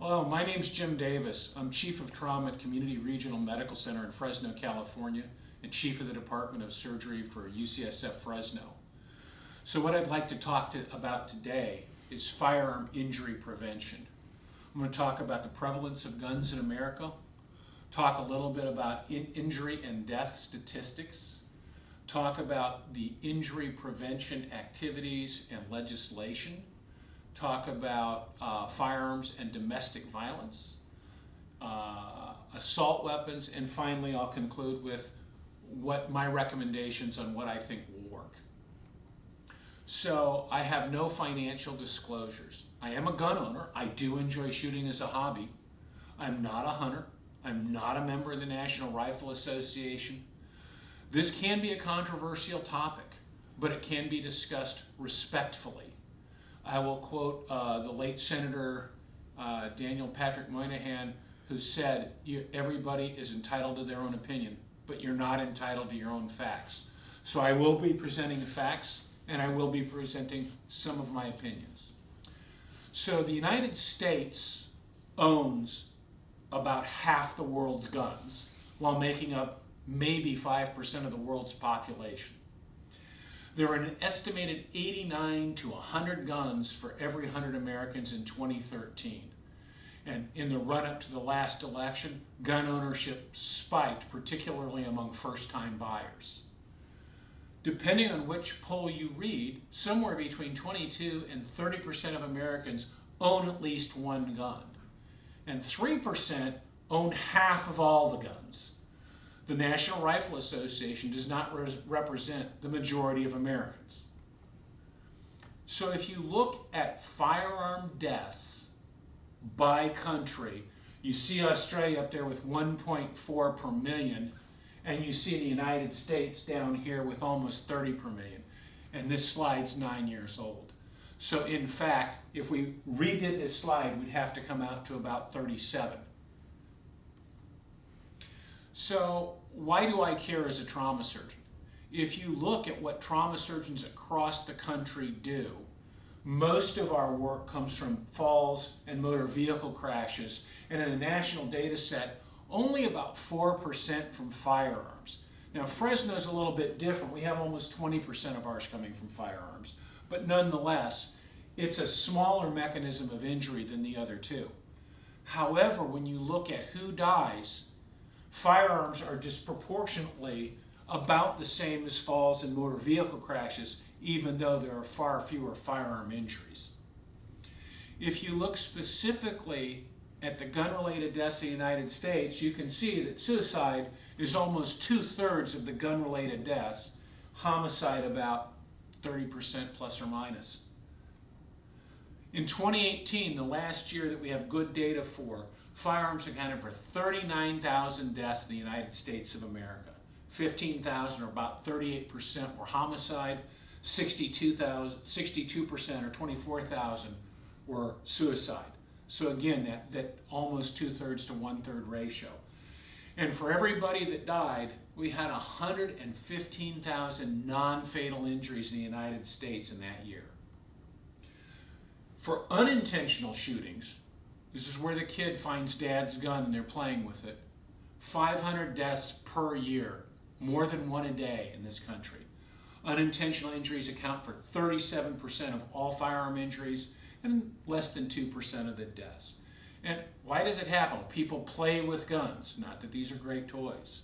Hello, my name's Jim Davis. I'm Chief of Trauma at Community Regional Medical Center in Fresno, California, and Chief of the Department of Surgery for UCSF Fresno. So what I'd like to talk about today is firearm injury prevention. I'm going to talk about the prevalence of guns in America, talk a little bit about injury and death statistics, talk about the injury prevention activities and legislation, talk about firearms and domestic violence, assault weapons, and finally I'll conclude with what my recommendations on what I think will work. So I have no financial disclosures. I am a gun owner. I do enjoy shooting as a hobby. I'm not a hunter. I'm not a member of the National Rifle Association. This can be a controversial topic, but it can be discussed respectfully. I will quote the late Senator Daniel Patrick Moynihan, who said, everybody is entitled to their own opinion, but you're not entitled to your own facts. So I will be presenting facts, and I will be presenting some of my opinions. So the United States owns about half the world's guns, while making up maybe 5% of the world's population. There are an estimated 89 to 100 guns for every 100 Americans in 2013. And in the run-up to the last election, gun ownership spiked, particularly among first-time buyers. Depending on which poll you read, somewhere between 22 and 30% of Americans own at least one gun. And 3% own half of all the guns. The National Rifle Association does not represent the majority of Americans. So if you look at firearm deaths by country, you see Australia up there with 1.4 per million, and you see the United States down here with almost 30 per million. And this slide's 9 years old. So in fact, if we redid this slide, we'd have to come out to about 37. So why do I care as a trauma surgeon? If you look at what trauma surgeons across the country do, most of our work comes from falls and motor vehicle crashes, and in the national data set, only about 4% from firearms. Now Fresno's a little bit different. We have almost 20% of ours coming from firearms, but nonetheless, it's a smaller mechanism of injury than the other two. However, when you look at who dies, firearms are disproportionately about the same as falls and motor vehicle crashes, even though there are far fewer firearm injuries. If you look specifically at the gun-related deaths in the United States, you can see that suicide is almost 2/3 of the gun-related deaths, homicide about 30% plus or minus. In 2018, the last year that we have good data for, firearms accounted for 39,000 deaths in the United States of America. 15,000, or about 38%, were homicide. 62% or 24,000 were suicide. So again, that almost 2/3 to 1/3 ratio. And for everybody that died, we had 115,000 non-fatal injuries in the United States in that year. For unintentional shootings, this is where the kid finds dad's gun and they're playing with it, 500 deaths per year, more than one a day in this country. Unintentional injuries account for 37% of all firearm injuries and less than 2% of the deaths. And why does it happen? People play with guns, not that these are great toys.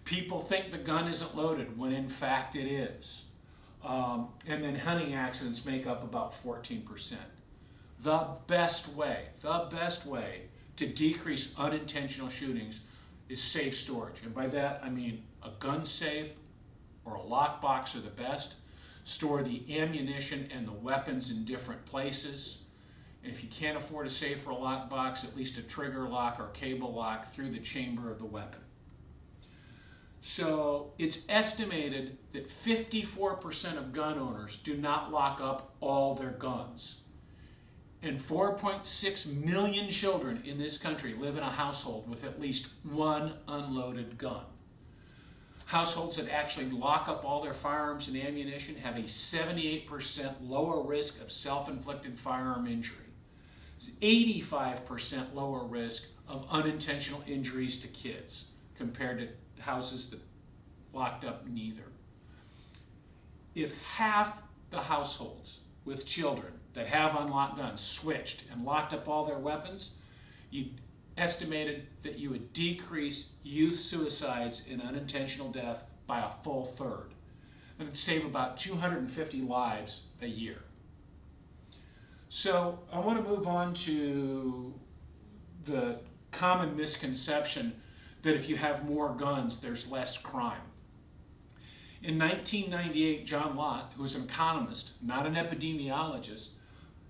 People think the gun isn't loaded when in fact it is. And then hunting accidents make up about 14%. The best way to decrease unintentional shootings is safe storage. And by that I mean a gun safe or a lockbox are the best. Store the ammunition and the weapons in different places. And if you can't afford a safe or a lockbox, at least a trigger lock or cable lock through the chamber of the weapon. So it's estimated that 54% of gun owners do not lock up all their guns. And 4.6 million children in this country live in a household with at least one unloaded gun. Households that actually lock up all their firearms and ammunition have a 78% lower risk of self-inflicted firearm injury. 85% lower risk of unintentional injuries to kids compared to houses that locked up neither. If half the households with children that have unlocked guns switched and locked up all their weapons, you estimated that you would decrease youth suicides and unintentional death by a full third. That would save about 250 lives a year. So I want to move on to the common misconception that if you have more guns, there's less crime. In 1998, John Lott, who was an economist, not an epidemiologist,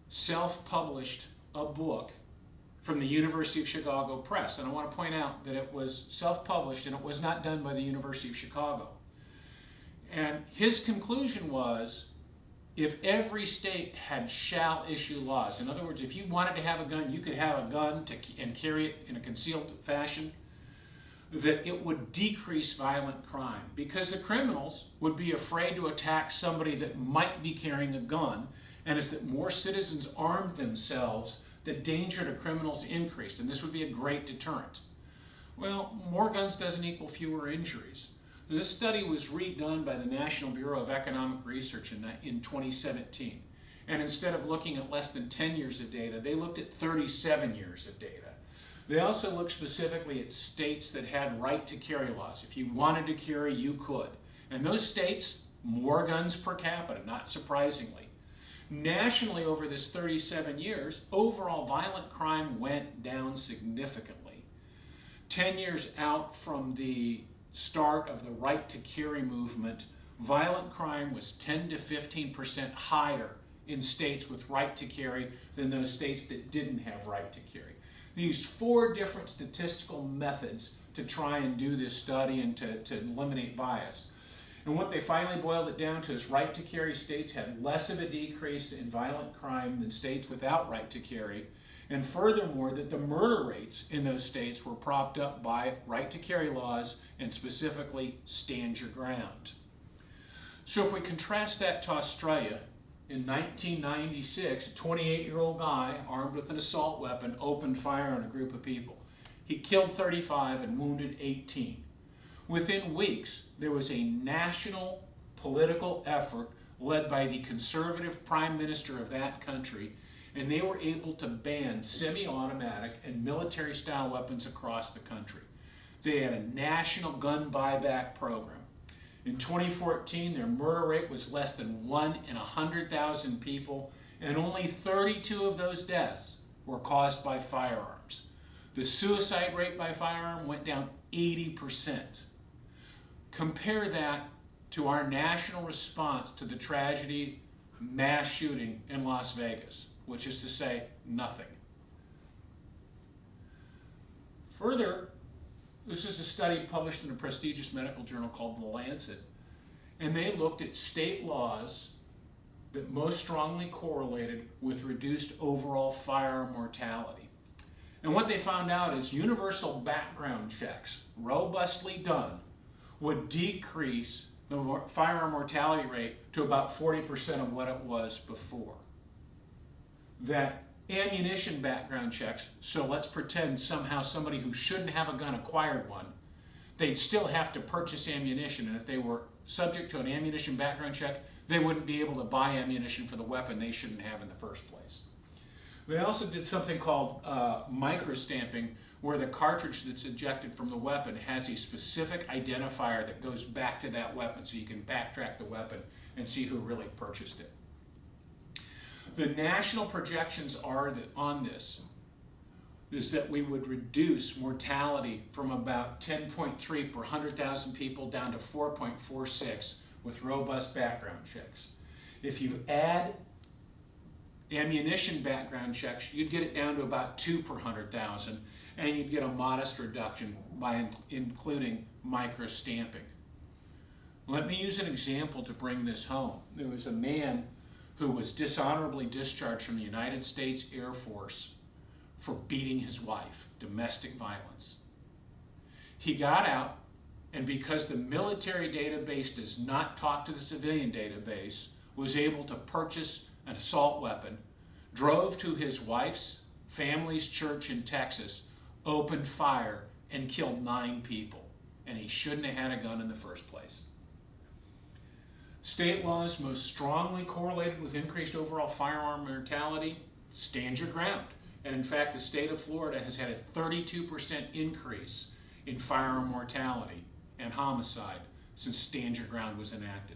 self-published a book from the University of Chicago Press. And I want to point out that it was self-published and it was not done by the University of Chicago. And his conclusion was, if every state had shall issue laws, in other words, if you wanted to have a gun, you could have a gun and carry it in a concealed fashion, that it would decrease violent crime because the criminals would be afraid to attack somebody that might be carrying a gun, and as that more citizens armed themselves, the danger to criminals increased, and this would be a great deterrent. Well, more guns doesn't equal fewer injuries. This study was redone by the National Bureau of Economic Research in 2017, and instead of looking at less than 10 years of data, they looked at 37 years of data. They also looked specifically at states that had right to carry laws. If you wanted to carry, you could. And those states, more guns per capita, not surprisingly. Nationally, over this 37 years, overall violent crime went down significantly. 10 years out from the start of the right to carry movement, violent crime was 10 to 15% higher in states with right to carry than those states that didn't have right to carry. They used 4 different statistical methods to try and do this study and to eliminate bias. And what they finally boiled it down to is right to carry states had less of a decrease in violent crime than states without right to carry. And furthermore, that the murder rates in those states were propped up by right to carry laws and specifically stand your ground. So if we contrast that to Australia, in 1996, a 28-year-old guy armed with an assault weapon opened fire on a group of people. He killed 35 and wounded 18. Within weeks, there was a national political effort led by the conservative prime minister of that country, and they were able to ban semi-automatic and military-style weapons across the country. They had a national gun buyback program. In 2014, their murder rate was less than 1 in 100,000 people, and only 32 of those deaths were caused by firearms. The suicide rate by firearm went down 80%. Compare that to our national response to the tragedy mass shooting in Las Vegas, which is to say, nothing. Further, this is a study published in a prestigious medical journal called The Lancet, and they looked at state laws that most strongly correlated with reduced overall firearm mortality. And what they found out is universal background checks, robustly done, would decrease the firearm mortality rate to about 40% of what it was before. That ammunition background checks, so let's pretend somehow somebody who shouldn't have a gun acquired one, they'd still have to purchase ammunition, and if they were subject to an ammunition background check, they wouldn't be able to buy ammunition for the weapon they shouldn't have in the first place. They also did something called microstamping, where the cartridge that's ejected from the weapon has a specific identifier that goes back to that weapon, so you can backtrack the weapon and see who really purchased it. The national projections are that on this is that we would reduce mortality from about 10.3 per 100,000 people down to 4.46 with robust background checks. If you add ammunition background checks, you'd get it down to about 2 per 100,000, and you'd get a modest reduction by including micro-stamping. Let me use an example to bring this home. There was a man who was dishonorably discharged from the United States Air Force for beating his wife, domestic violence. He got out, and because the military database does not talk to the civilian database, was able to purchase an assault weapon, drove to his wife's family's church in Texas opened fire and killed 9 people, and he shouldn't have had a gun in the first place. State laws most strongly correlated with increased overall firearm mortality. Stand your ground. And in fact, the state of Florida has had a 32% increase in firearm mortality and homicide since Stand Your Ground was enacted.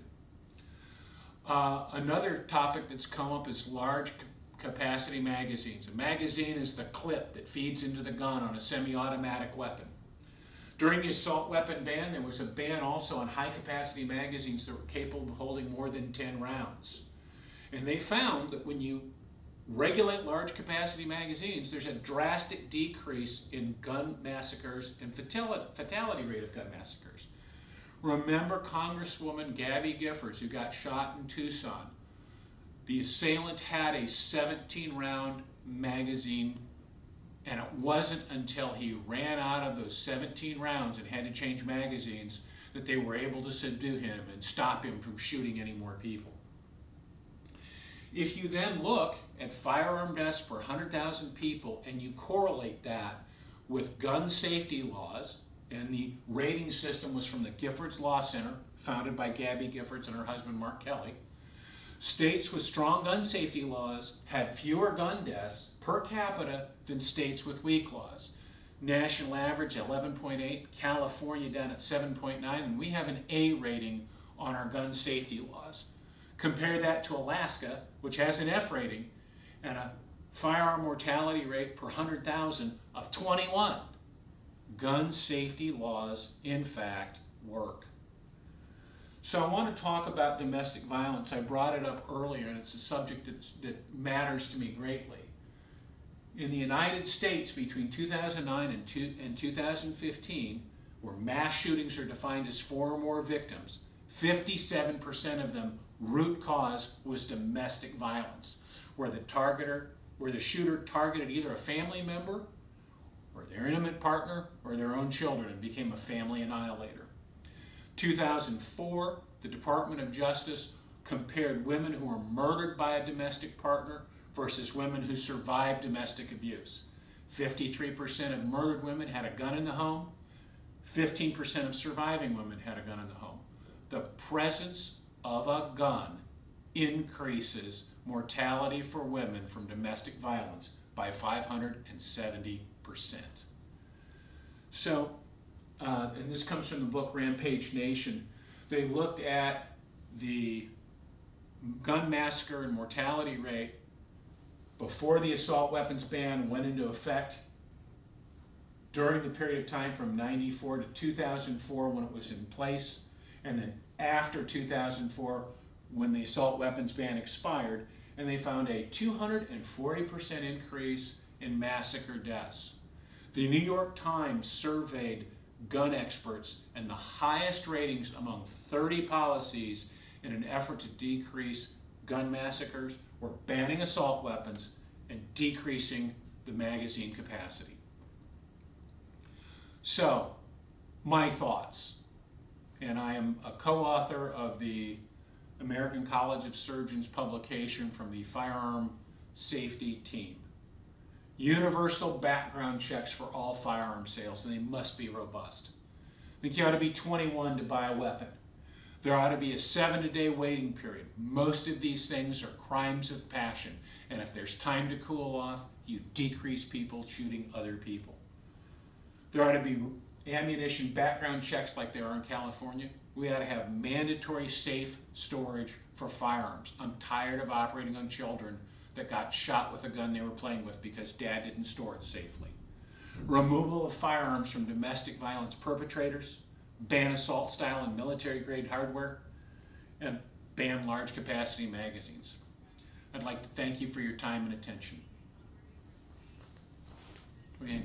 Another topic that's come up is large capacity magazines. A magazine is the clip that feeds into the gun on a semi-automatic weapon. During the assault weapon ban, there was a ban also on high capacity magazines that were capable of holding more than 10 rounds. And they found that when you regulate large capacity magazines, there's a drastic decrease in gun massacres and fatality rate of gun massacres. Remember Congresswoman Gabby Giffords, who got shot in Tucson. The assailant had a 17-round magazine, and it wasn't until he ran out of those 17 rounds and had to change magazines that they were able to subdue him and stop him from shooting any more people. If you then look at firearm deaths per 100,000 people and you correlate that with gun safety laws, and the rating system was from the Giffords Law Center, founded by Gabby Giffords and her husband Mark Kelly, states with strong gun safety laws had fewer gun deaths per capita than states with weak laws. National average 11.8, California down at 7.9, and we have an A rating on our gun safety laws. Compare that to Alaska, which has an F rating and a firearm mortality rate per 100,000 of 21. Gun safety laws, in fact, work. So I want to talk about domestic violence. I brought it up earlier, and it's a subject that matters to me greatly. In the United States, between 2009 and 2015, where mass shootings are defined as 4 or more victims, 57% of them, root cause was domestic violence, where the shooter targeted either a family member or their intimate partner or their own children and became a family annihilator. 2004, the Department of Justice compared women who were murdered by a domestic partner versus women who survived domestic abuse. 53% of murdered women had a gun in the home. 15% of surviving women had a gun in the home. The presence of a gun increases mortality for women from domestic violence by 570%. So, and this comes from the book Rampage Nation. They looked at the gun massacre and mortality rate before the assault weapons ban went into effect, during the period of time from 94 to 2004 when it was in place, and then after 2004 when the assault weapons ban expired, and they found a 240% increase in massacre deaths. The New York Times surveyed gun experts, and the highest ratings among 30 policies in an effort to decrease gun massacres were banning assault weapons and decreasing the magazine capacity. So, my thoughts, and I am a co-author of the American College of Surgeons publication from the Firearm Safety Team. Universal background checks for all firearm sales, and they must be robust. I think you ought to be 21 to buy a weapon. There ought to be a 7-day waiting period. Most of these things are crimes of passion, and if there's time to cool off, you decrease people shooting other people. There ought to be ammunition background checks like there are in California. We ought to have mandatory safe storage for firearms. I'm tired of operating on children that got shot with a gun they were playing with because dad didn't store it safely. Removal of firearms from domestic violence perpetrators, ban assault style and military grade hardware, and ban large capacity magazines. I'd like to thank you for your time and attention. Okay.